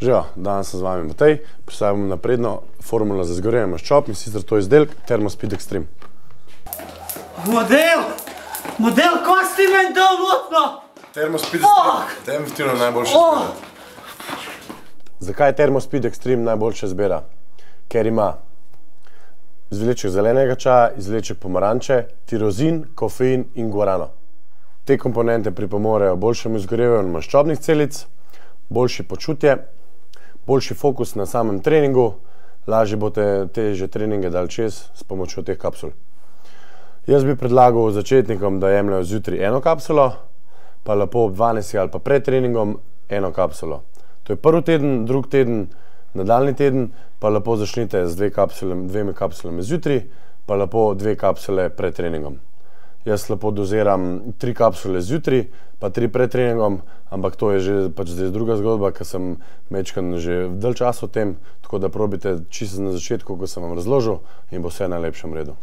Živijo, danes sem z vami Matej, predstavljam napredno formulo za izgorevanje maščob in sicer to izdelek ThermoSpeed Extreme. Model, ko si meni dal notno? ThermoSpeed Extreme, definitivno najboljša izbira. Zakaj je ThermoSpeed Extreme najboljša izbira? Ker ima izvleček zelenega čaja, izvleček pomaranče, tirozin, kofein in guarano. Te komponente pripomorejo boljšemu izgorevanju maščobnih celic, boljše počutje, boljši fokus na samem treningu, lažje boste težje treninge dali čez s pomočjo teh kapsul. Jaz bi predlagal začetnikom, da jemljajo zjutraj eno kapsulo, pa lepo ob 12 ali pa pred treningom eno kapsulo. To je prvi teden, drugi teden, nadaljni teden, pa lepo začnite z dvema kapsulami zjutraj, pa lepo 2 kapsule pred treningom. Jaz lepo doziram 3 kapsule zjutraj, pa 3 pred treningom, ampak to je že zdaj druga zgodba, ker sem mečkan že dalj časa v tem, tako da probite čisto na začetku, ko sem vam razložil, in bo vse v najlepšem redu.